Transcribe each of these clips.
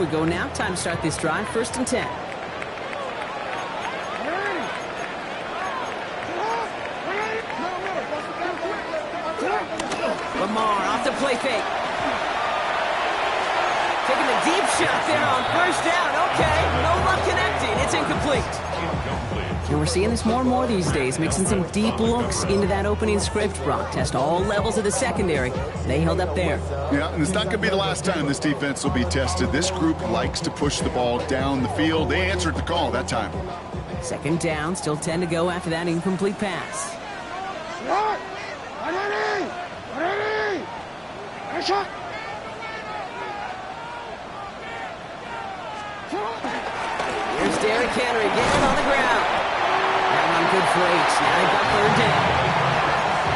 we go now. Time to start this drive. 1st and 10. Lamar off the play fake. Taking a deep shot there on 1st down. Okay, no luck connecting. It's incomplete. And we're seeing this more and more these days, mixing some deep looks into that opening script. Brock test all levels of the secondary. They held up there. Yeah, and it's not going to be the last time this defense will be tested. This group likes to push the ball down the field. They answered the call that time. 2nd down, still 10 to go after that incomplete pass. Here's Derrick Henry getting on the ground. That one good for 8. Now they've got 3rd down.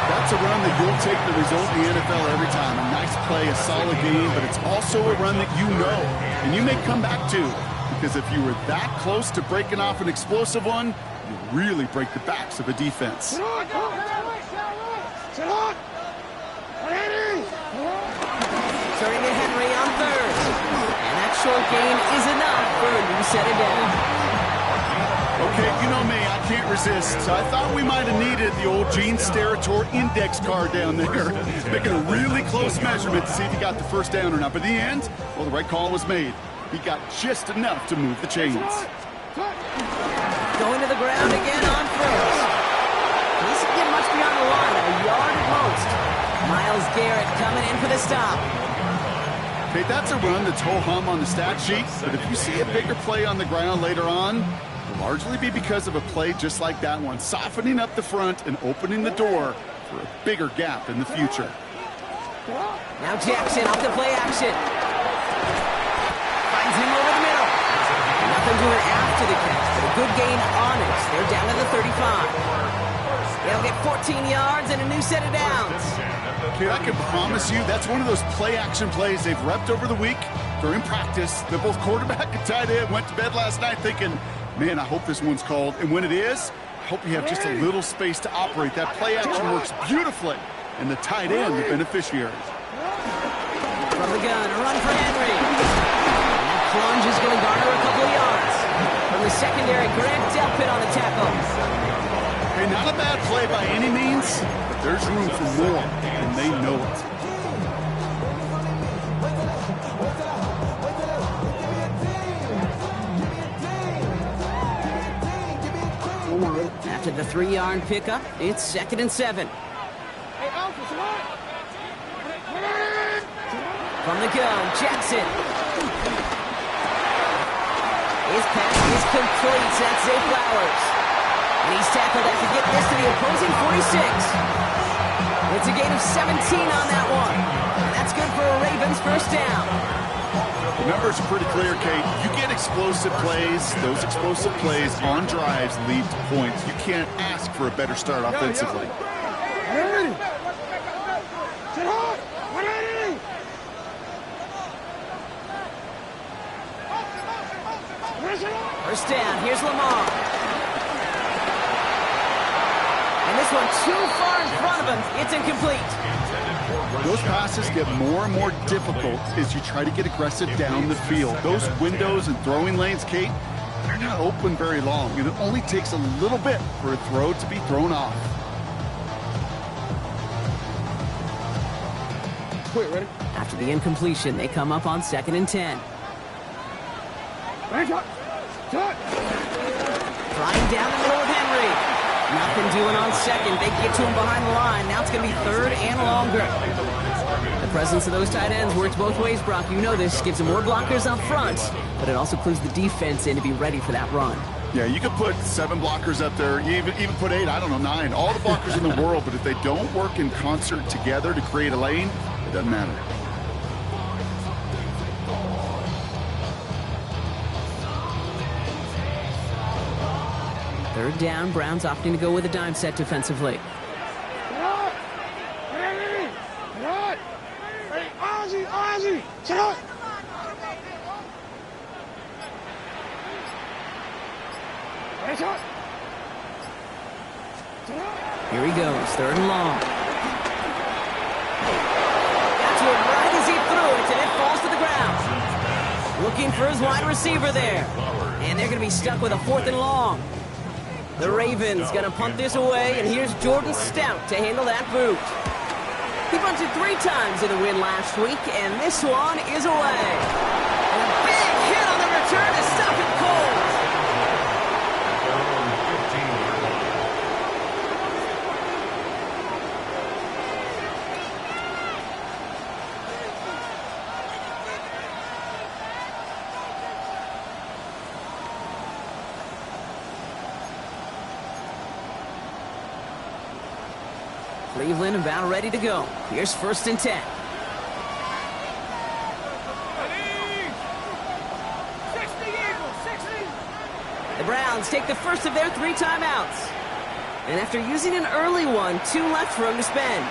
That's a run that you'll take the result in the NFL every time. A nice play, a solid game, but it's also a run that you know, and you may come back to. Because if you were that close to breaking off an explosive one, you really break the backs of a defense. Turning to Henry on 3rd. And that short gain is enough for a new set of down. Okay, you know me, I can't resist. So I thought we might have needed the old Gene Steratore index card down there. Making a really close measurement to see if he got the 1st down or not. But in the end, well, the right call was made. He got just enough to move the chains. Going to the ground again on 1st. He doesn't get much beyond the line, a yard at most. Myles Garrett coming in for the stop. Okay, that's a run that's ho-hum on the stat sheet, but if you see a bigger play on the ground later on, it'll largely be because of a play just like that one, softening up the front and opening the door for a bigger gap in the future. Now Jackson off the play action. Finds him over the middle. Nothing doing after the catch, but a good gain on it. They're down to the 35. They'll get 14 yards and a new set of downs. Okay, I can promise you that's one of those play-action plays they've repped over the week during practice. They're both quarterback and tight end went to bed last night thinking, man, I hope this one's called. And when it is, I hope you have just a little space to operate. That play-action works beautifully, and the tight end, the beneficiary. From the gun, a run for Henry. And that plunge is going to garner a couple of yards. From the secondary, Grant Delpit on the tackle. Hey, not a bad play by any means, but there's room for more, and they know it. After the 3-yard pickup, it's 2nd and 7. From the gun, Jackson. His pass is complete. That's Zay Flowers. And he's tackled after getting this to the opposing 46. It's a gain of 17 on that one. And that's good for a Ravens 1st down. The numbers are pretty clear, Kate. You get explosive plays. Those explosive plays on drives lead to points. You can't ask for a better start offensively. First down, here's Lamar. And this one too far in front of him. It's incomplete. Those passes get more and more difficult as you try to get aggressive down the field. Those windows and throwing lanes, Kate, they're not open very long, and it only takes a little bit for a throw to be thrown off. Quick, ready? After the incompletion, they come up on 2nd and 10. Flying down the middle with Henry. Nothing doing on 2nd. They get to him behind the line. Now it's going to be 3rd and longer. The presence of those tight ends works both ways, Brock. You know this. Gives them more blockers up front, but it also clues the defense in to be ready for that run. Yeah, you could put 7 blockers up there, even put 8, I don't know, 9. All the blockers in the world, but if they don't work in concert together to create a lane, it doesn't matter. Third down, Browns opting to go with a dime set defensively. Here he goes, 3rd and long. Got to it right as he threw it, and it falls to the ground. Looking for his wide receiver there. And they're going to be stuck with a 4th and long. The Ravens going to punt this away, and here's Jordan Stout to handle that boot. He punted 3 times in the win last week, and this one is away. And a big hit on the return to stop it cold. Cleveland about ready to go. Here's 1st and 10. The Browns take the first of their 3 timeouts. And after using an early one, 2 left for him to spend.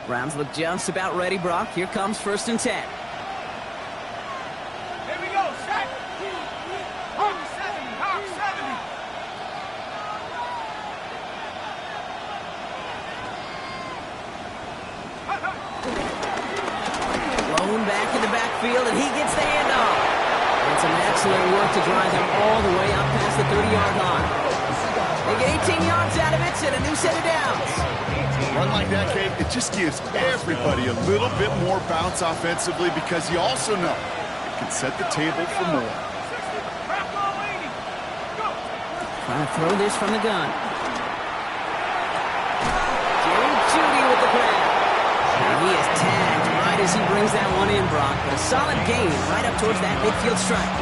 Browns look just about ready, Brock. Here comes 1st and 10. Here we go, set. Hawk 70, Hawk 70. Blown back in the backfield, and he gets the handoff. And some excellent work to drive him all the way up past the 30-yard line. They get 18 yards out of it and a new set of downs. Run like that, Kate, it just gives everybody a little bit more bounce offensively because you also know it can set the table for more. Trying to throw this from the gun. Jerry Jeudy with the grab. And he is tagged right as he brings that one in, Brock. But a solid gain right up towards that midfield stripe.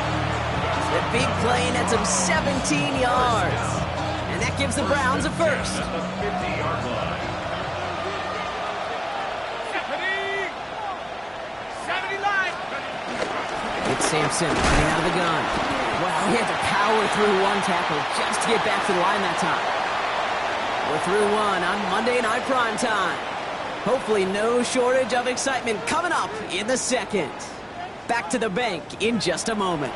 The big play nets him 17 yards. And that gives the Browns a first. It's Sampson running out of the gun. Wow, he had to power through one tackle just to get back to the line that time. We're through one on Monday Night Prime Time. Hopefully no shortage of excitement coming up in the second. Back to the bank in just a moment.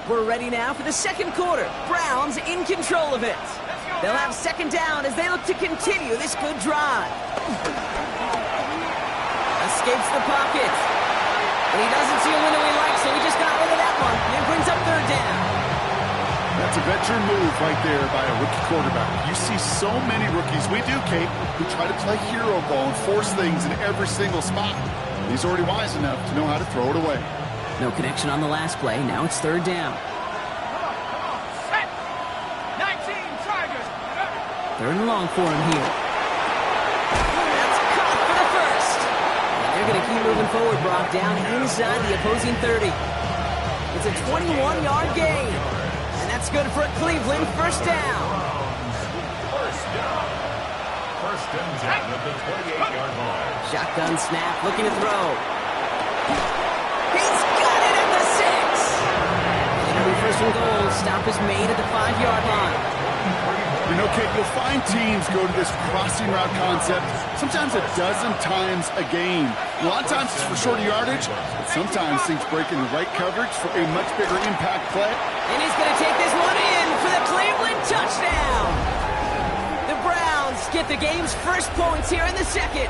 We're ready now for the second quarter. Browns in control of it. They'll have 2nd down as they look to continue this good drive. Escapes the pocket. And he doesn't see a window he likes, so he just got rid of that one. And it brings up 3rd down. That's a veteran move right there by a rookie quarterback. You see so many rookies, we do, Kate, who try to play hero ball and force things in every single spot. He's already wise enough to know how to throw it away. No connection on the last play. Now it's 3rd down. Set. 19 Tigers. 3rd and long for him here. That's caught for the first. And they're going to keep moving forward, Brock, down inside the opposing 30. It's a 21-yard gain. And that's good for a Cleveland 1st down. First and 10 at the 28-yard line. Shotgun snap, looking to throw. He's got it at the 6. And it'll be 1st and goal. Stop is made at the 5-yard line. You know, Kate, you'll find teams go to this crossing route concept sometimes a dozen times a game. A lot of times it's for shorter yardage, but sometimes things break in the right coverage for a much bigger impact play. And he's going to take this one in for the Cleveland touchdown. The Browns get the game's first points here in the second.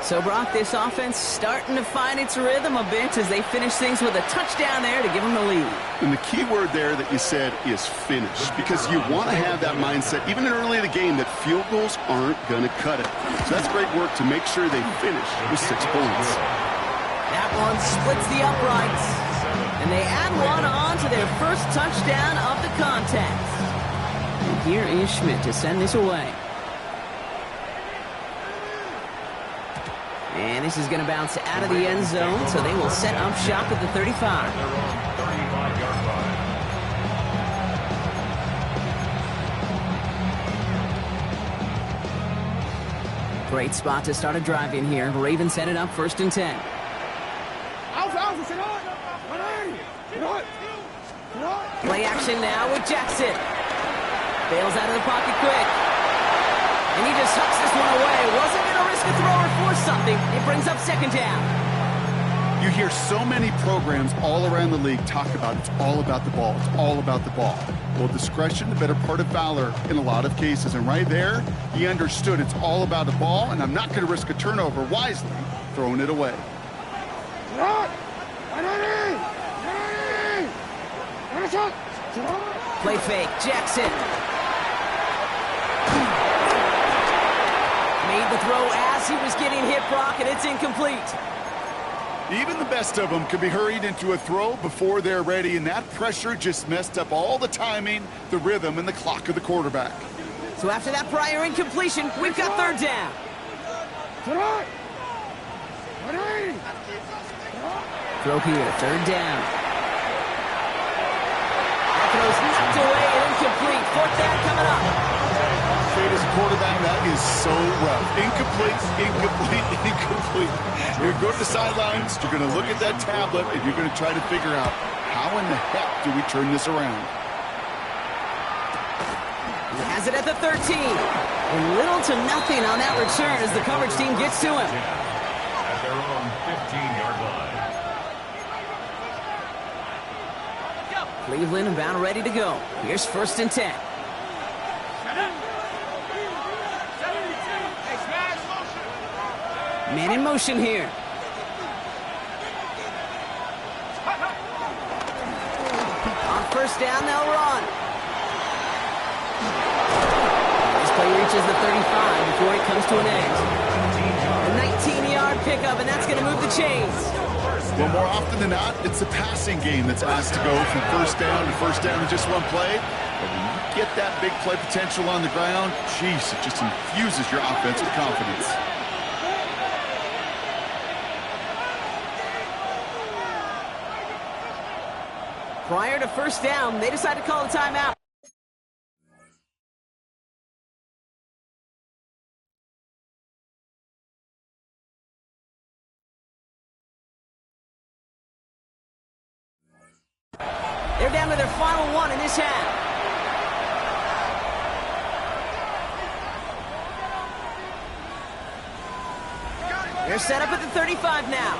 So, Brock, this offense starting to find its rhythm a bit as they finish things with a touchdown there to give them the lead. And the key word there that you said is finish, because you want to have that mindset, even early in the game, that field goals aren't going to cut it. So that's great work to make sure they finish with 6 points. That one splits the uprights, and they add one on to their first touchdown of the contest. And here is Schmidt to send this away. And this is going to bounce out of the end zone, so they will set up shop at the 35. Great spot to start a drive in here. Ravens set it up 1st and 10. Play action now with Jackson. Bails out of the pocket quick. And he just tucks this one away. Wasn't going to risk a throw or force something. It brings up 2nd down. You hear so many programs all around the league talk about it's all about the ball. It's all about the ball. Well, discretion, the better part of valor in a lot of cases. And right there, he understood it's all about the ball, and I'm not going to risk a turnover wisely, throwing it away. Play fake. Jackson. Made the throw as he was getting hit, Brock, and it's incomplete. Even the best of them can be hurried into a throw before they're ready, and that pressure just messed up all the timing, the rhythm, and the clock of the quarterback. So after that prior incompletion, we've got 3rd down. Throw here, 3rd down. That throw's knocked away and incomplete. 4th down coming up. As a quarterback, that is so rough. Incomplete, incomplete, incomplete. You're going to the sidelines, you're going to look at that tablet, and you're going to try to figure out how in the heck do we turn this around. He has it at the 13. And little to nothing on that return as the coverage team gets to him. At their own 15-yard line. Cleveland about ready to go. Here's 1st and 10. Man in motion here. On 1st down, they'll run. This play reaches the 35 before it comes to an end. A 19-yard pickup, and that's going to move the chains. Well, more often than not, it's the passing game that's asked to go from 1st down to 1st down in just one play. But when you get that big play potential on the ground, geez, it just infuses your offense with confidence. Prior to 1st down, they decide to call a timeout. They're down to their final one in this half. They're set up at the 35 now.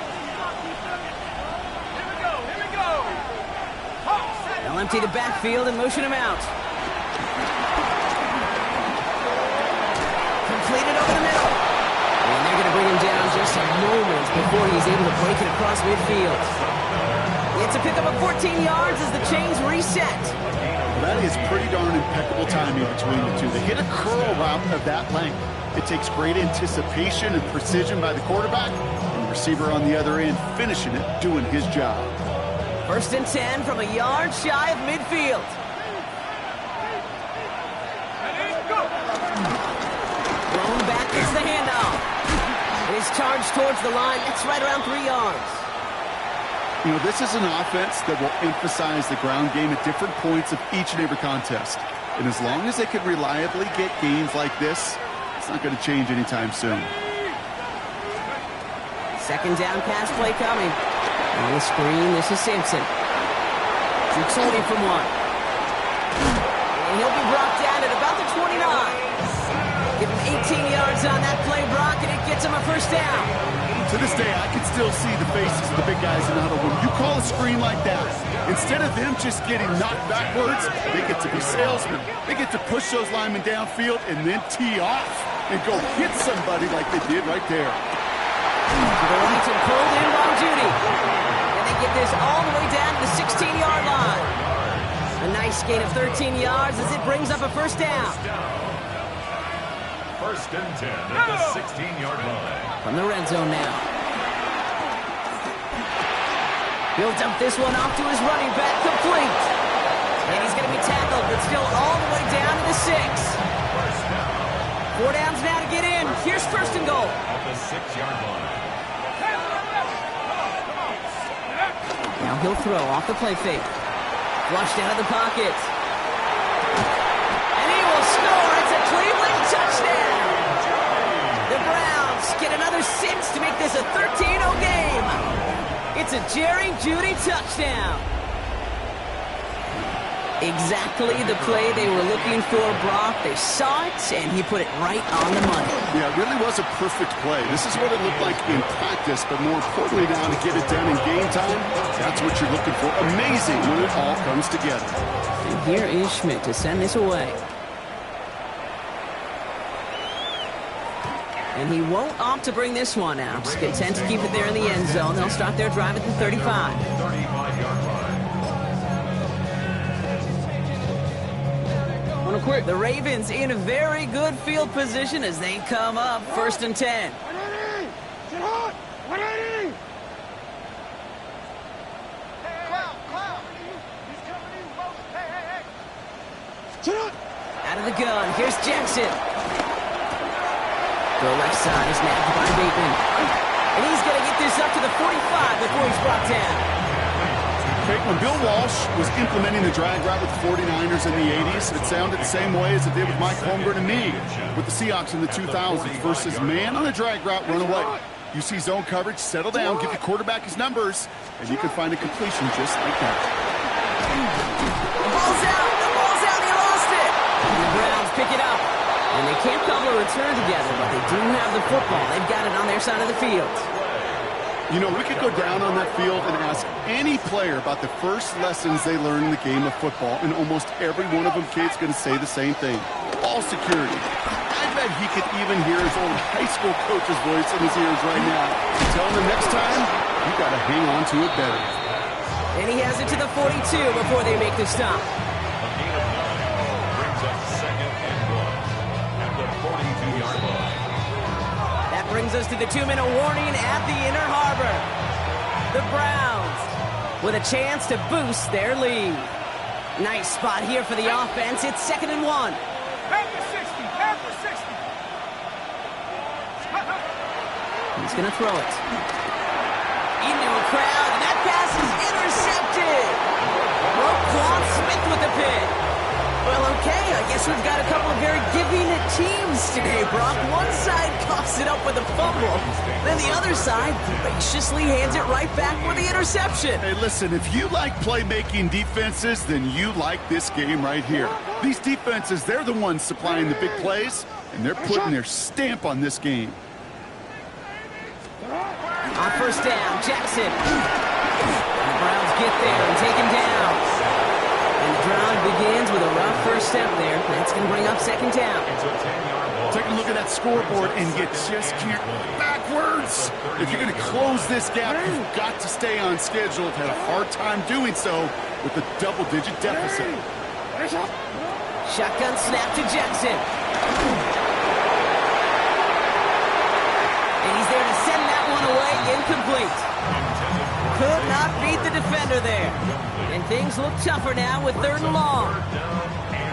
They'll empty the backfield and motion him out. Completed over the middle. And they're going to bring him down just a moment before he's able to break it across midfield. It's a pickup of 14 yards as the chains reset. Well, that is pretty darn impeccable timing between the two. They hit a curl route of that length. It takes great anticipation and precision by the quarterback, and the receiver on the other end finishing it, doing his job. 1st and 10 from a yard shy of midfield. Thrown back is the handoff. It is charged towards the line. That's right around 3 yards. You know, this is an offense that will emphasize the ground game at different points of each and every contest. And as long as they can reliably get gains like this, it's not going to change anytime soon. 2nd down pass play coming. On the screen, this is Sampson. Jukes holding from 1. And he'll be brought down at about the 29. Give him 18 yards on that play, Brock, and it gets him a 1st down. To this day, I can still see the faces of the big guys in the huddle. When you call a screen like that, instead of them just getting knocked backwards, they get to be salesmen. They get to push those linemen downfield and then tee off and go hit somebody like they did right there. To the right and pulled in on Judy. And they get this all the way down to the 16-yard line. A nice gain of 13 yards as it brings up a 1st down. 1st and 10 at the 16-yard line. From the red zone now. He'll dump this one off to his running back, complete. And he's going to be tackled, but still all the way down to the 6. 4 downs now to get in. Here's 1st and goal. At the 6-yard line. Now he'll throw off the play fake. Flushed out of the pocket. And he will score. It's a Cleveland touchdown. The Browns a 13-0 game. It's a Jerry Jeudy touchdown. Exactly the play they were looking for, Brock. They saw it, and he put it right on the money. Yeah, it really was a perfect play. This is what it looked like in practice, but more importantly now to get it done in game time, that's what you're looking for. Amazing when it all comes together. And here is Schmidt to send this away. And he won't opt to bring this one out. He's content to keep it there in the end zone. They'll start their drive at the 35. 35-yard line. The Ravens in a very good field position as they come up 1st and 10. 180! Get hot! 180! Cloud! He's coming in, folks! Hey! Get hot! Out of the gun, here's Jackson. The left side is nabbed by Bateman. And he's going to get this up to the 45 before he's brought down. When Bill Walsh was implementing the drag route with the 49ers in the 80s, it sounded the same way as it did with Mike Holmgren and me with the Seahawks in the 2000s versus man on a drag route, run away. You see zone coverage, settle down, give the quarterback his numbers, and you can find a completion just like that. The ball's out, he lost it. And the Browns pick it up. And they can't cobble a return together, but they do have the football. They've got it on their side of the field. You know, we could go down on that field and ask any player about the first lessons they learned in the game of football, and almost every one of them kids going to say the same thing. Ball security. I bet he could even hear his old high school coach's voice in his ears right now. Tell him the next time, you got to hang on to it better. And he has it to the 42 before they make the stop. A gain of 9 brings up 2nd and 1 at the 42-yard line. Brings us to the 2-minute warning at the Inner Harbor. The Browns with a chance to boost their lead. Nice spot here for the offense. It's 2nd and 1. After 60! After 60! He's going to throw it. Into a crowd, and that pass is intercepted. Roquan Smith with the pick. Well, okay, I guess we've got a couple of very giving teams today, Brock. One side coughs it up with a fumble, then the other side graciously hands it right back with the interception. Hey, listen, if you like playmaking defenses, then you like this game right here. These defenses, they're the ones supplying the big plays, and they're putting their stamp on this game. On 1st down, Jackson. The Browns get there and take him down. And the drive begins with a rough first step there. That's going to bring up 2nd down. It's a 10-yard ball. Take a look at that scoreboard, and you just can't backwards. If you're going to close this gap, you've got to stay on schedule. I've had a hard time doing so with a double-digit deficit. Shotgun snap to Jackson. And he's there to send that one away, incomplete. Could not beat the defender there. And things look tougher now with 3rd and long.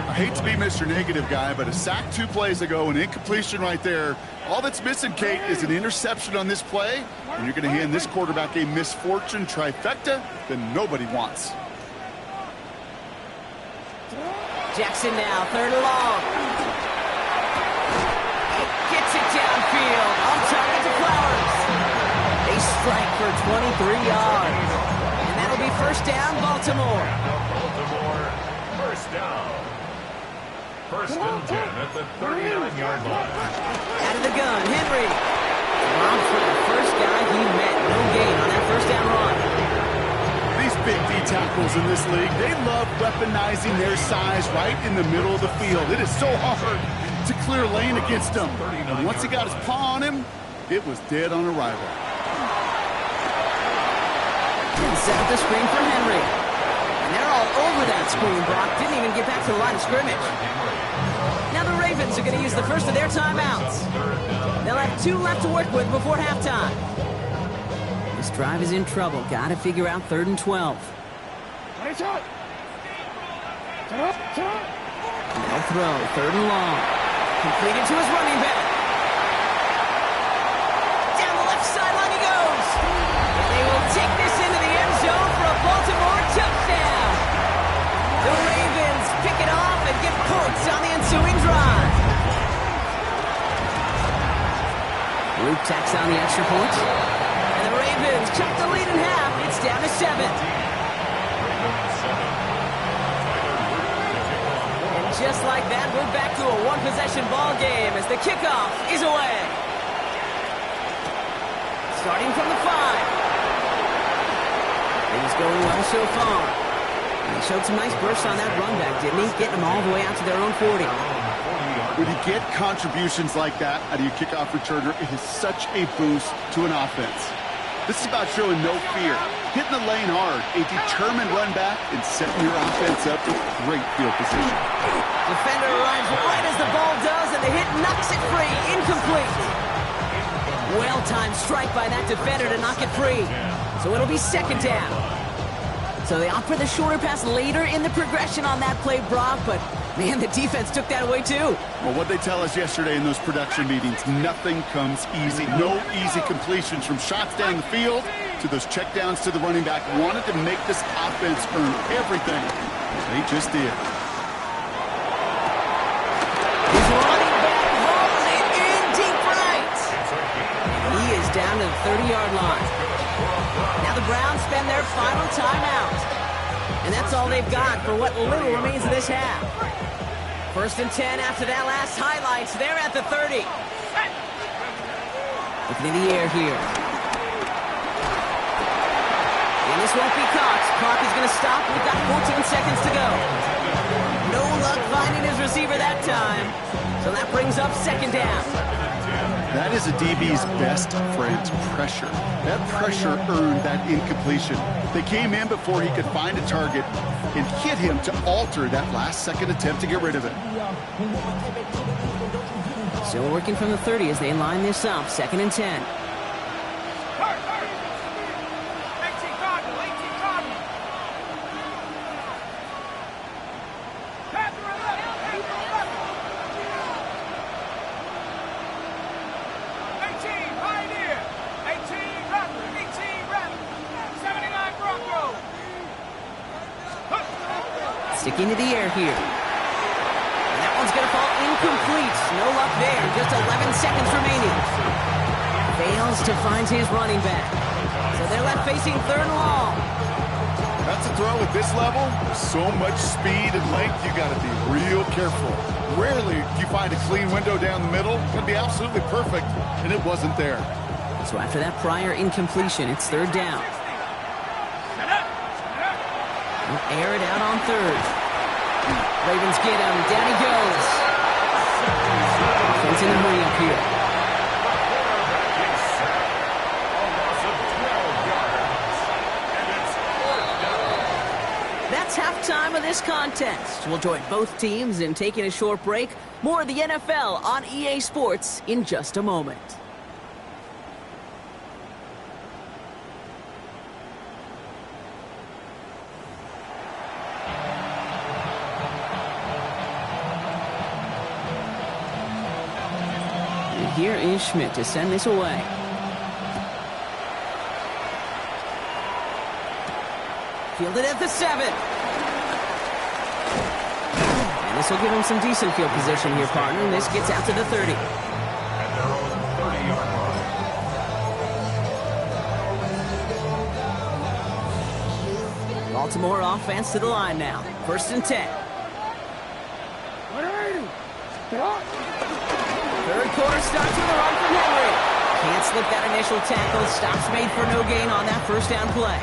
I hate to be Mr. Negative guy, but a sack 2 plays ago, an incompletion right there. All that's missing, Kate, is an interception on this play, and you're going to hand this quarterback a misfortune trifecta that nobody wants. Jackson now, 3rd and long. Gets it downfield, on target to Flowers. They strike for 23 yards. And that'll be 1st down, Baltimore. Baltimore, 1st down. 1st and 10 at the 39-yard line. Out of the gun, Henry. Robbed for the first guy he met. No gain on that 1st down run. These big D tackles in this league, they love weaponizing their size right in the middle of the field. It is so hard to clear lane against them. And once he got his paw on him, it was dead on arrival. And set up the screen for Henry. And they're all over that screen, Brock. Didn't even get back to the line of scrimmage. Now the Ravens are going to use the first of their timeouts. They'll have 2 left to work with before halftime. This drive is in trouble. Got to figure out 3rd and 12. They'll throw, 3rd and long. Completed to his running back. Down the left sideline he goes. And they will take this into the end zone for a Baltimore touchdown. The Ravens pick it off and get points on the ensuing drive. Luke tacks on the extra point. Ravens cut the lead in half. It's down to 7. And just like that, we're back to a one-possession ball game as the kickoff is away. Starting from the 5. Things going well so far. And he showed some nice bursts on that run back, didn't he? Getting them all the way out to their own 40. When you get contributions like that out of your kickoff returner, it is such a boost to an offense. This is about showing no fear, hitting the lane hard, a determined run back, and setting your offense up with great field position. Defender arrives right as the ball does, and the hit knocks it free. Incomplete. Well-timed strike by that defender to knock it free. So it'll be second down. So they opt for the shorter pass later in the progression on that play, Brock, but man, the defense took that away too. Well, what they tell us yesterday in those production meetings, nothing comes easy. No easy completions from shots down the field to those checkdowns to the running back. Wanted to make this offense earn everything. They just did. He's running back, hauls it in deep right. He is down to the 30-yard line. Now the Browns spend their final timeout. And that's all they've got for what little remains of this half. First and 10 after that last highlights. They're at the 30. Looking in the air here. And this won't be caught. Clock is going to stop. We've got 14 seconds to go. No luck finding his receiver that time. So that brings up second down. That is a DB's best friend, pressure. That pressure earned that incompletion. They came in before he could find a target and hit him to alter that last-second attempt to get rid of it. Still working from the 30 as they line this up. Second and 10. Sticking to the air here. And that one's going to fall incomplete. No luck there. Just 11 seconds remaining. Fails to find his running back. So they're left facing third and long. That's a throw at this level. So much speed and length, you got to be real careful. Rarely do you find a clean window down the middle. It could be absolutely perfect, and it wasn't there. So after that prior incompletion, it's third down. They'll air it out on third. Ravens get him. Down he goes. Offense in a hurry up here. That's halftime of this contest. We'll join both teams in taking a short break. More of the NFL on EA Sports in just a moment. Here is Schmidt to send this away. Fielded at the 7. And this will give him some decent field position here, partner. And this gets out to the 30. At their own 30-yard line. Baltimore offense to the line now. First and 10. Third quarter starts with a run from Henry. Can't slip that initial tackle. Stops made for no gain on that first down play.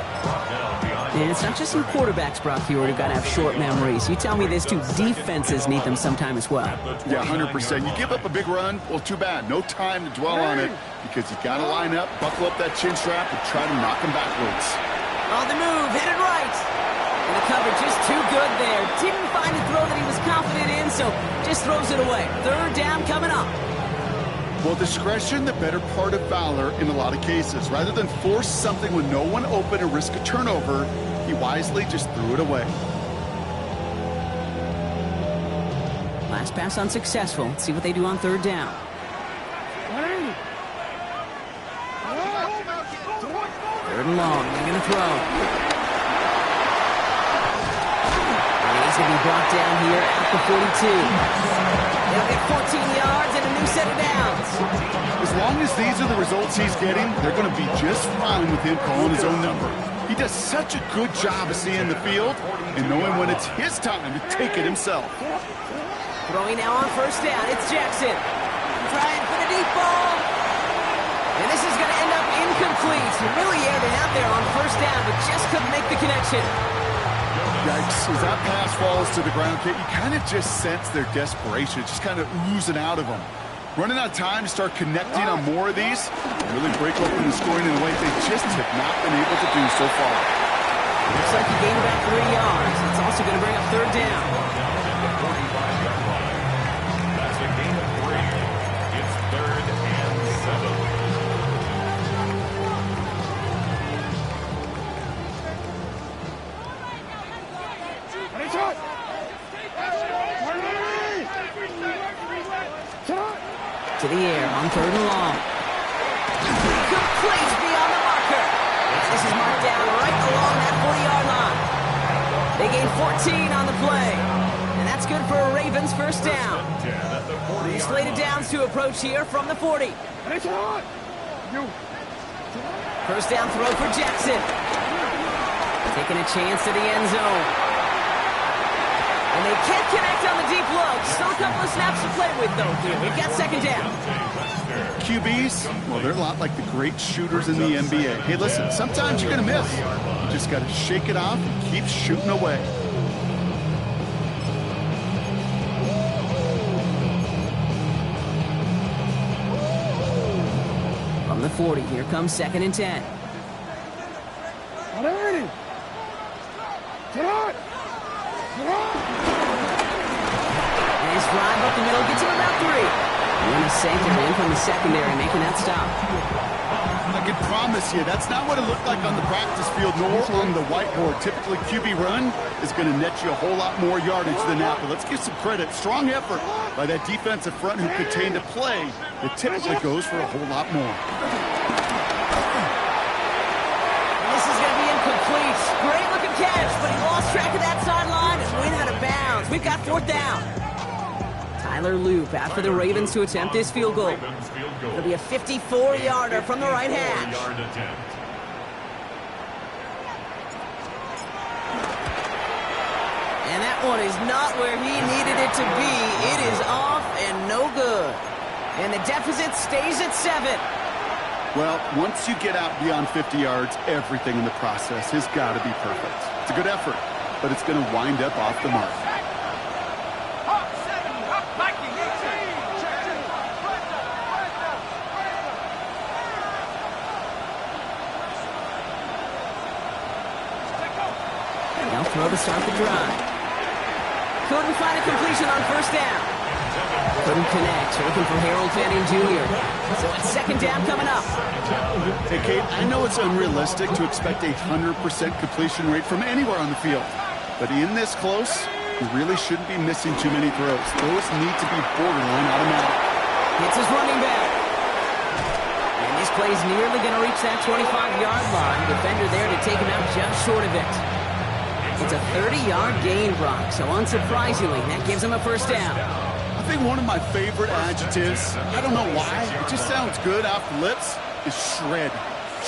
And it's not just some quarterbacks, Brock, who've got to have short memories. You tell me this too, defenses need them sometime as well. Yeah, 100%. You give up a big run, well, too bad. No time to dwell on it because you got to line up, buckle up that chin strap, and try to knock them backwards. On the move, hit it right. And the coverage just too good there. Didn't find a throw that he was confident in, so just throws it away. Third down coming up. Well, discretion, the better part of valor in a lot of cases. Rather than force something with no one open and risk a turnover, he wisely just threw it away. Last pass unsuccessful. Let's see what they do on third down. Third and long. They're going to throw. And he's He's going to be brought down here at the 42. They'll get 14 yards and a new set of downs. As long as these are the results he's getting, they're going to be just fine with him calling his own number. He does such a good job of seeing the field and knowing when it's his time to take it himself. Throwing now on first down, it's Jackson. Trying for the deep ball. And this is going to end up incomplete. He really aired it out there on first down, but just couldn't make the connection. Yikes, as that pass falls to the ground, Kate, you kind of just sense their desperation. It's just kind of oozing out of them. Running out of time to start connecting on more of these, really break open the scoring in a way they just have not been able to do so far. Looks like he gained back 3 yards. It's also going to bring up third down. That's a gain of 3. It's 3rd and 7. To the air on third and long. Complete beyond the marker. This is marked down right along that 40-yard line. They gain 14 on the play. And that's good for a Ravens first down. These slated downs to approach here from the 40. First down throw for Jackson. Taking a chance to the end zone. And they can't connect on the deep look. Still a couple of snaps to play with, though, here. We've got second down. QBs, well, they're a lot like the great shooters in the NBA. Hey, listen, sometimes you're going to miss. You just got to shake it off and keep shooting away. From the 40, here comes second and 10. Nice drive up the middle, gets him about 3. And a safety in from the secondary, making that stop. I can promise you, that's not what it looked like on the practice field nor on the whiteboard. Typically, QB run is going to net you a whole lot more yardage than that. But let's give some credit. Strong effort by that defensive front who contained a play that typically goes for a whole lot more. This is going to be incomplete. Great looking catch, but he lost track of that sideline and went out of bounds. We've got fourth down. Tyler Loop after the Ravens to attempt this field goal. It'll be a 54-yarder from the right hash. And that one is not where he needed it to be. It is off and no good. And the deficit stays at 7. Well, once you get out beyond 50 yards, everything in the process has got to be perfect. It's a good effort, but it's going to wind up off the mark. They'll throw to start the drive. Couldn't find a completion on first down. Couldn't connect. Looking for Harold Fanning Jr. So it's second down coming up. Hey, Kate, I know it's unrealistic to expect a 100% completion rate from anywhere on the field. But in this close, you really shouldn't be missing too many throws. Those need to be borderline automatic. It's his running back. And this play's nearly going to reach that 25-yard line. Defender there to take him out just short of it. It's a 30-yard gain, Brock. So unsurprisingly, that gives him a first down. I think one of my favorite adjectives, I don't know why, it just sounds good off the lips, is shred.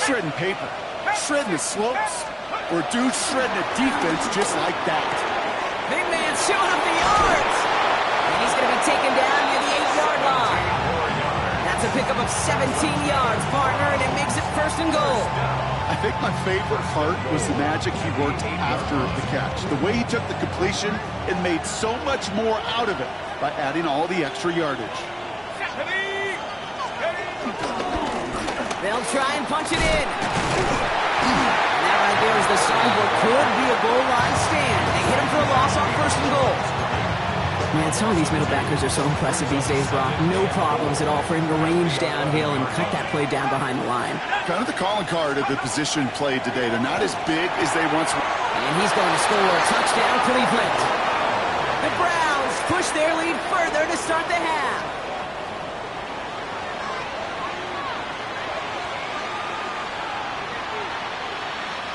Shredding paper. Shredding the slopes. Or a dude shredding a defense just like that. Big man showing up the yards. And he's going to be taken down near the 8-yard line. That's a pickup of 17 yards, partner, and it makes it first and goal. I think my favorite part was the magic he worked after the catch. The way he took the completion and made so much more out of it by adding all the extra yardage. They'll try and punch it in. And that right there is the sign what could be a goal line stand. They hit him for a loss on first and goal. Man, some of these middle backers are so impressive these days, Brock. No problems at all for him to range downhill and cut that play down behind the line. Kind of the calling card of the position played today. They're not as big as they once were. And he's going to score a touchdown, Cleveland. The Browns push their lead further to start the half.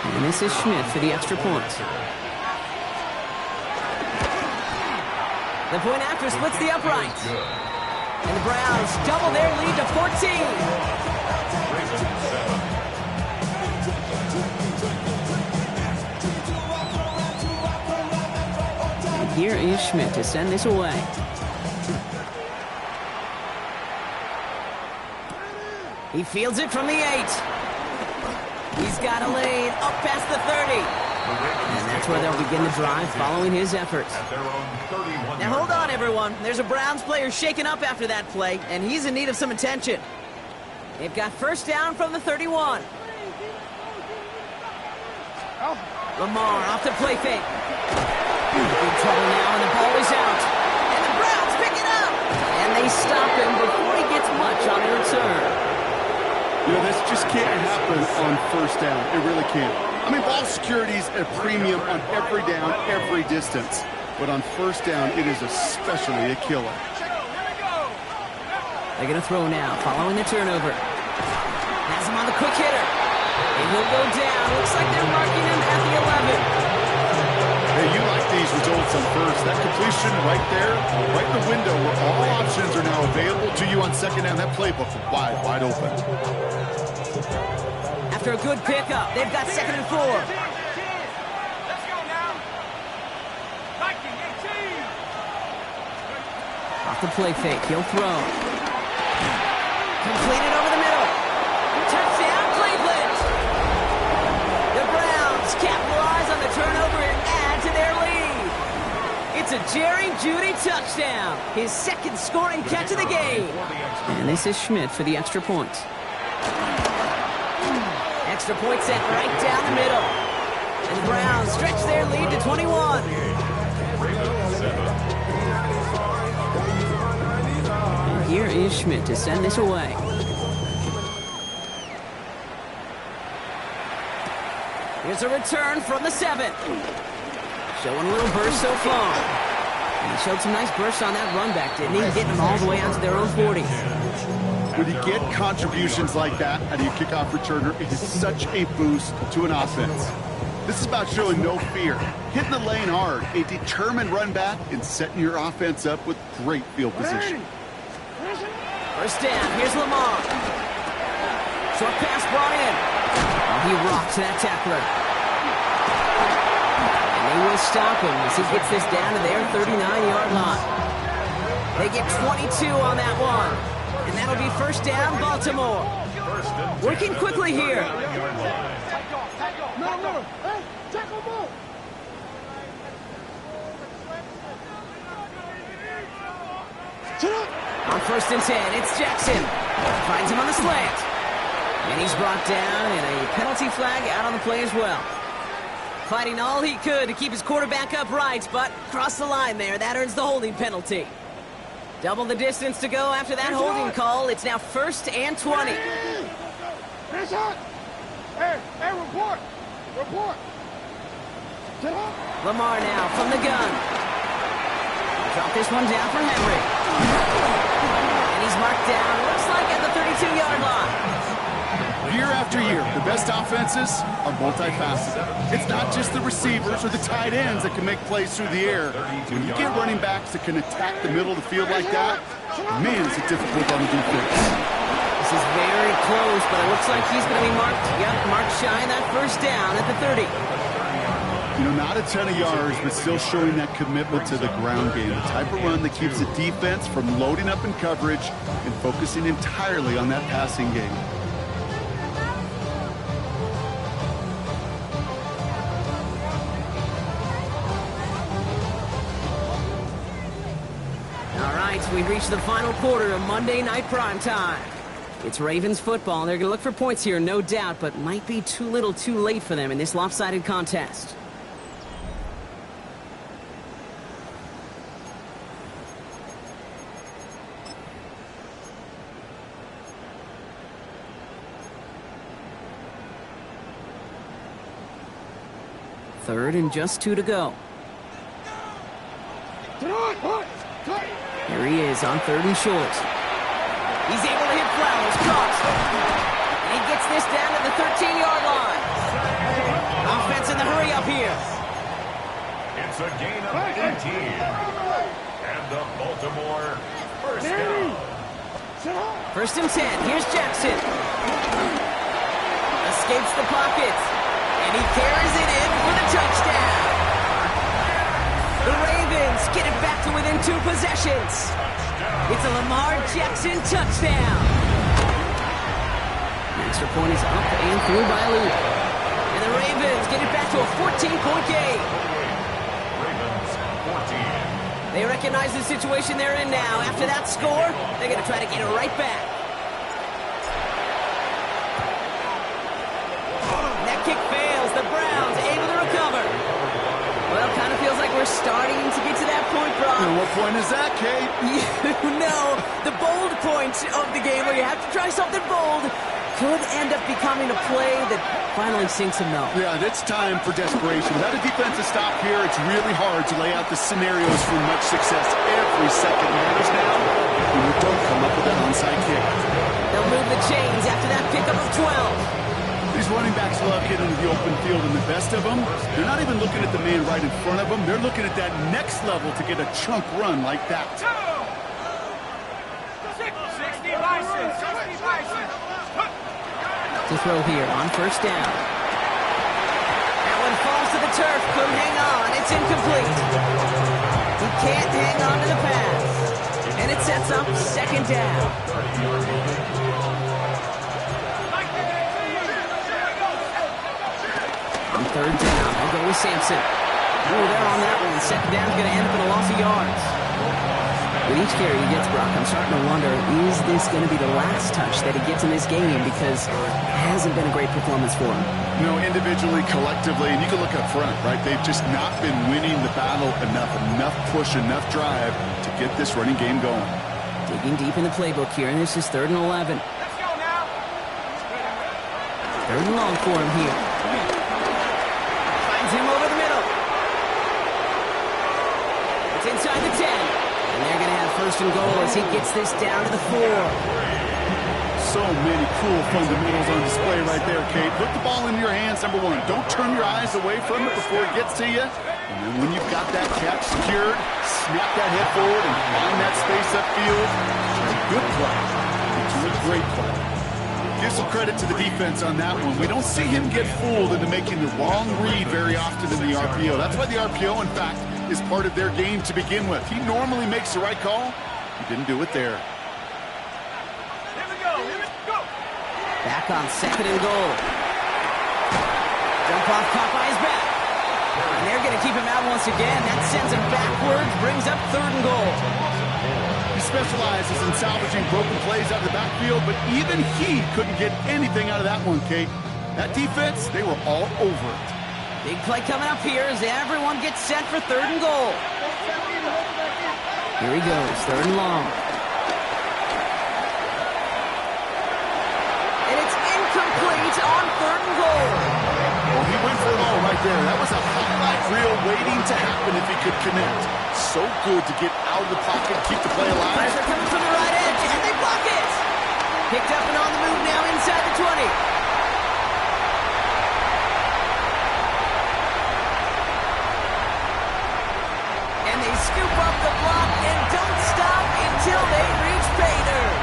And this is Schmidt for the extra point. The point after splits the upright. And the Browns double their lead to 14. And here is Schmidt to send this away. He fields it from the 8. He's got a lane up past the 30. And that's where they'll begin the drive following his efforts. Now hold on, everyone. There's a Browns player shaken up after that play, and he's in need of some attention. They've got first down from the 31. Lamar off the play fake. Big trouble now, and the ball is out. And the Browns pick it up. And they stop him before he gets much on the return. You know, this just can't happen on first down. It really can't. I mean, ball security's a premium on every down, every distance. But on first down, it is especially a killer. They're going to throw now, following the turnover. Has him on the quick hitter. And he'll go down. Looks like they're marking him at the 11. Hey, you like these results on first. That completion right there, right in the window where all options are now available to you on second down. That playbook is wide, wide open. After a good pickup, they've got 2nd and 4. Let's go now. Viking 18. Off the play fake, he'll throw. Completed over the middle. Touchdown, Cleveland. The Browns capitalize on the turnover and add to their lead. It's a Jerry Jeudy touchdown, his 2nd scoring catch of the game. And this is Schmidt for the extra point. Extra point set right down the middle. And the Browns stretch their lead to 21. And here is Schmidt to send this away. Here's a return from the 7. Showing a little burst so far. And he showed some nice bursts on that run back, didn't he? Getting them all the way out to their own 40. When you get contributions like that out of your kickoff returner, it is such a boost to an offense. This is about showing no fear, hitting the lane hard, a determined run back, and setting your offense up with great field position. First down, here's Lamar. Short pass brought in. Oh, he rocks that tackler. And they will stop him as he gets this down to their 39-yard line. They get 22 on that one. And that'll be first down, Baltimore. Working quickly here. On 1st and 10, it's Jackson. Finds him on the slant. And he's brought down, and a penalty flag out on the play as well. Fighting all he could to keep his quarterback upright, but crossed the line there. That earns the holding penalty. Double the distance to go after that holding call. It's now 1st and 20. Hey, report. Lamar now from the gun. Drop this one down for Henry. And he's marked down, looks like at the 32-yard line. Year after year, the best offenses are multifaceted. It's not just the receivers or the tight ends that can make plays through the air. When you get running backs that can attack the middle of the field like that, man, is it difficult on the defense. This is very close, but it looks like he's going to be marked. Yep, marked shy that first down at the 30. You know, not a ton of yards, but still showing that commitment to the ground game. The type of run that keeps the defense from loading up in coverage and focusing entirely on that passing game. We've reached the final quarter of Monday Night Primetime. It's Ravens football. They're going to look for points here, no doubt, but might be too little too late for them in this lopsided contest. Third and just 2 to go. Here he is on 3rd and short. He's able to hit Flowers. Caught. And he gets this down to the 13-yard line. Offense in the hurry up here. It's a gain of 18. And the Baltimore first down. First and 10. Here's Jackson. Escapes the pocket. And he carries it in for the touchdown. The Ravens get it back to within 2 possessions. It's a Lamar Jackson touchdown. The extra point is up and through by Lee. And the Ravens get it back to a 14-point game. Ravens 14. They recognize the situation they're in now. After that score, they're going to try to get it right back. That kick fails. The Browns able to recover. Well, kind of feels like we're starting to get to that point, Brock. And what point is that, Kate? You know, the bold point of the game where you have to try something bold could end up becoming a play that finally sinks a no. Yeah, it's time for desperation. Without a defensive stop here, it's really hard to lay out the scenarios for much success. Every second matters now when you don't come up with that onside kick. They'll move the chains after that pickup of 12. These running backs love getting into the open field, and the best of them, they're not even looking at the man right in front of them. They're looking at that next level to get a chunk run like that. 60 license. To throw here on first down. That one falls to the turf. Couldn't hang on. It's incomplete. He can't hang on to the pass. And it sets up second down. On third down, they'll go with Sampson. Oh, they're on that one. Second down's going to end up in a loss of yards. With each carry he gets, Brock, I'm starting to wonder, is this going to be the last touch that he gets in this game? Because it hasn't been a great performance for him. You know, individually, collectively, and you can look up front, right? They've just not been winning the battle enough push, enough drive to get this running game going. Digging deep in the playbook here, and this is 3rd and 11. Let's go now. 3rd and long for him here. Finds him over the middle. It's inside the 10. And they're going to have 1st and goal as he gets this down to the 4. So many cool fundamentals on display right there, Kate. Put the ball in your hands, number one. Don't turn your eyes away from it before it gets to you. And then when you've got that catch secured, snap that head forward and find that space upfield. It's a good play. It's a great play. Give some credit to the defense on that one. We don't see him get fooled into making the wrong read very often in the RPO. That's why the RPO, in fact, is part of their game to begin with. He normally makes the right call. He didn't do it there. Here we go. Back on 2nd and goal. Jump off caught by his back. And they're going to keep him out once again. That sends him backwards, brings up 3rd and goal. He specializes in salvaging broken plays out of the backfield, but even he couldn't get anything out of that one, Kate. That defense, they were all over it. Big play coming up here as everyone gets set for 3rd and goal. Here he goes, 3rd and long. And it's incomplete on 3rd and goal. Well, he went for it all right there. That was a highlight reel waiting to happen if he could connect. So good to get out of the pocket, keep the play alive. Pressure coming from the right edge, and they block it. Picked up and on the move now inside the 20. And they scoop up the block and don't stop until they reach pay dirt.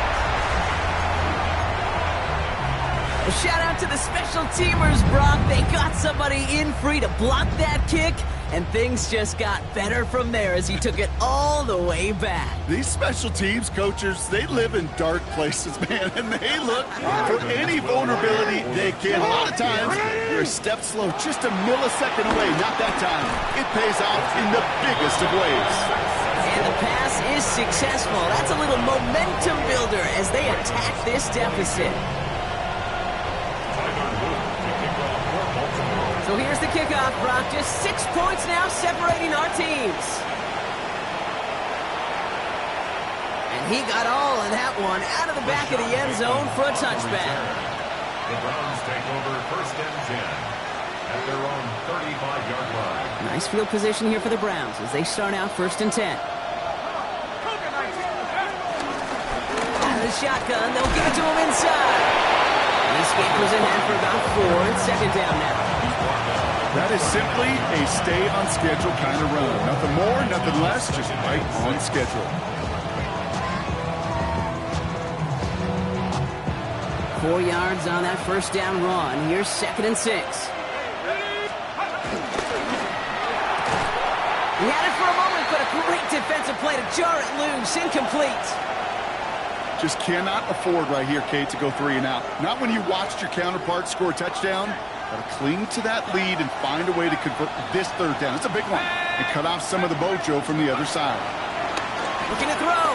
A shout out to the special teamers, Brock. They got somebody in free to block that kick, and things just got better from there as he took it all the way back. These special teams coaches, they live in dark places, man, and they look for any vulnerability they can. A lot of times, you're a step slow, just a millisecond away. Not that time. It pays off in the biggest of ways. And the pass is successful. That's a little momentum builder as they attack this deficit. So here's the kickoff, Brock. Just 6 points now separating our teams. And he got all of that one out of the back of the end zone for a touchback. The Browns take over 1st and 10 at their own 35-yard line. Nice field position here for the Browns as they start out 1st and 10. Out of the shotgun, they'll give it to him inside. He scampers ahead for about 4. It's 2nd down now. That is simply a stay on schedule kind of run. Nothing more, nothing less, just right on schedule. 4 yards on that first down run. Here's 2nd and 6. He had it for a moment, but a great defensive play to jar it loose. Incomplete. Just cannot afford right here, Kate, to go 3 and out. Not when you watched your counterpart score a touchdown. Got to cling to that lead and find a way to convert this 3rd down. It's a big one. And cut off some of the mojo from the other side. Looking to throw.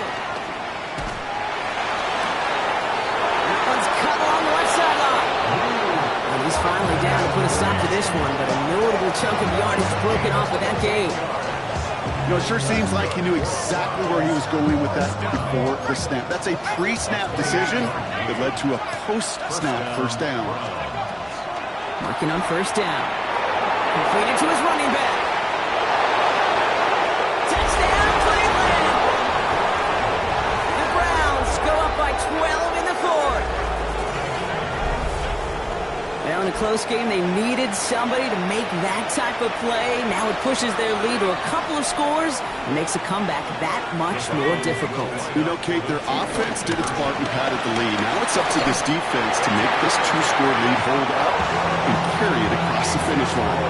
That one's cut along the left sideline. And he's finally down to put a stop to this one, but a notable chunk of yardage broken off with that game. You know, it sure seems like he knew exactly where he was going with that before the snap. That's a pre-snap decision that led to a post-snap first down. Marking on first down. Completed to his running back. Touchdown, Cleveland! The Browns go up by 12 in the 4th. Now in a close game, they needed somebody to make that type of play. Now it pushes their lead to a couple of scores and makes a comeback that much more difficult. You know, Kate, their offense did its part and padded the lead. Now it's up to this defense to make this 2-score lead hold up and carry it across the finish line.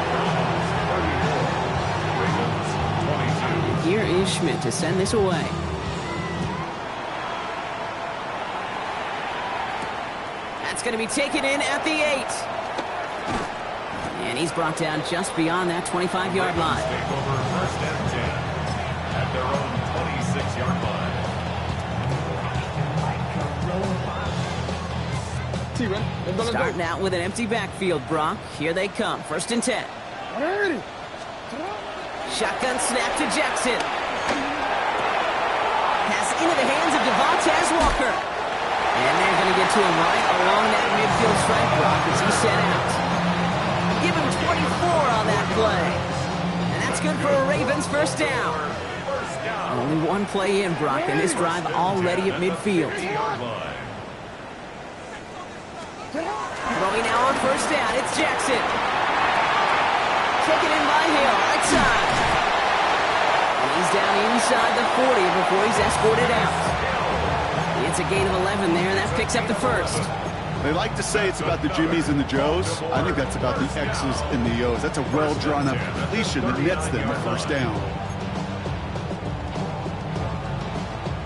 Here is Schmidt to send this away. That's going to be taken in at the 8. And he's brought down just beyond that 25-yard line. Take over 1st and 10 at their own 26-yard line. Starting out with an empty backfield, Brock. Here they come. 1st and 10. Shotgun snap to Jackson. Pass into the hands of Devontae Walker. And they're going to get to him right along that midfield stripe, Brock, as he set out. Give him 24 on that play. And that's good for a Ravens first down. Only one play in, Brock, and this drive already at midfield. Throwing now on first down, it's Jackson. Taken in by Hill, right side. And he's down inside the 40 before he's escorted out. It's a gain of 11 there, and that picks up the 1st. They like to say it's about the Jimmies and the Joes. I think that's about the X's and the O's. That's a well-drawn-up completion that nets them a first down.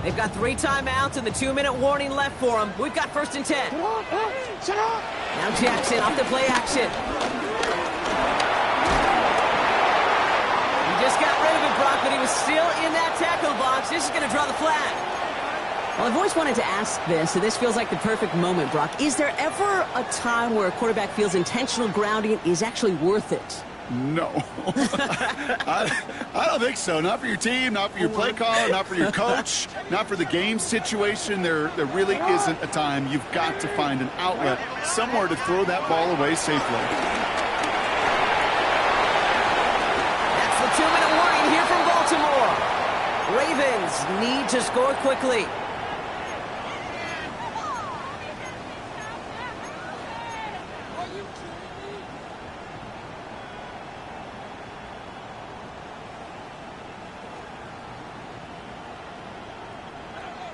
They've got 3 timeouts and the 2-minute warning left for them. We've got 1st and 10. Now Jackson off the play action. He just got rid of it, Brock, but he was still in that tackle box. This is going to draw the flag. Well, I've always wanted to ask this, and this feels like the perfect moment, Brock. Is there ever a time where a quarterback feels intentional grounding is actually worth it? No. I don't think so. Not for your team, not for your play caller, not for your coach, not for the game situation. There really isn't a time. You've got to find an outlet, somewhere to throw that ball away safely. That's the 2-minute warning here from Baltimore. Ravens need to score quickly.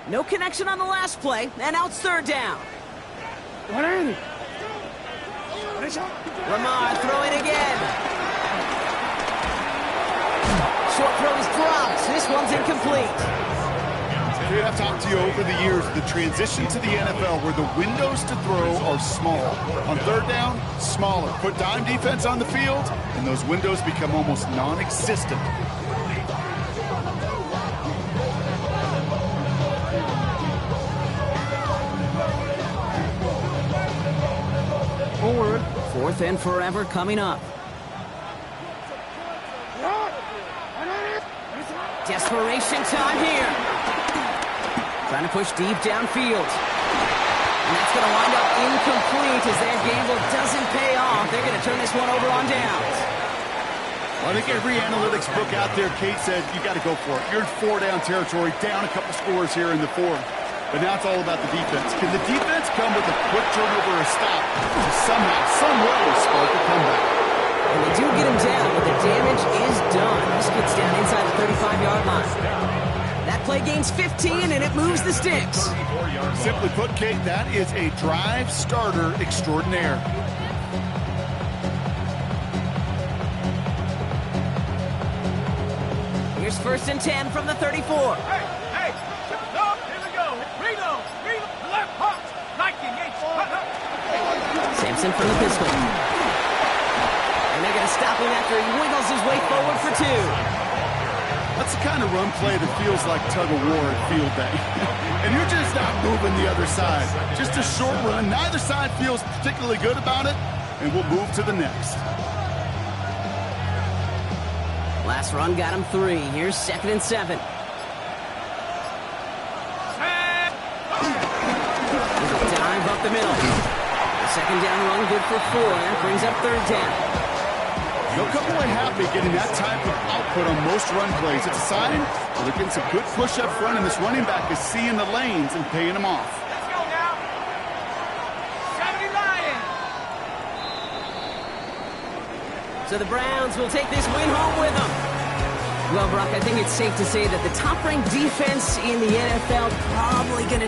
No connection on the last play, and now it's 3rd down. Lamar throwing again. Short throw is dropped. This one's incomplete. I've talked to you over the years, the transition to the NFL where the windows to throw are small. On 3rd down, smaller. Put dime defense on the field, and those windows become almost non-existent. Forward. 4th and forever coming up. Desperation time here. Trying to push deep downfield. And that's going to wind up incomplete as their gamble doesn't pay off. They're going to turn this one over on downs. Well, I think every analytics book out there, Kate, said you got to go for it. You're in 4-down territory, down a couple scores here in the 4th. But now it's all about the defense. Can the defense come with a quick turnover or a stop to somehow, some way, spark a comeback? And they do get him down, but the damage is done. This gets down inside the 35-yard line. That play gains 15, and it moves the sticks. Simply put, Kate, that is a drive starter extraordinaire. Here's 1st and 10 from the 34. Hey, look, here we go. Reno, left hop, Nike, Sampson from the pistol. And they're going to stop him after he wiggles his way forward for 2. That's the kind of run play that feels like tug-of-war at field day. And you're just not moving the other side. Just a short run. Neither side feels particularly good about it, and we'll move to the next. Last run got him 3. Here's 2nd and 7. There's a dive up the middle. The 2nd down run good for 4. That brings up 3rd down. They'll come away happy getting that type of output on most run plays. It's a sign they're getting some good push up front, and this running back is seeing the lanes and paying them off. Let's go now. 70 Lions. So the Browns will take this win home with them. Well, Brock, I think it's safe to say that the top-ranked defense in the NFL probably going to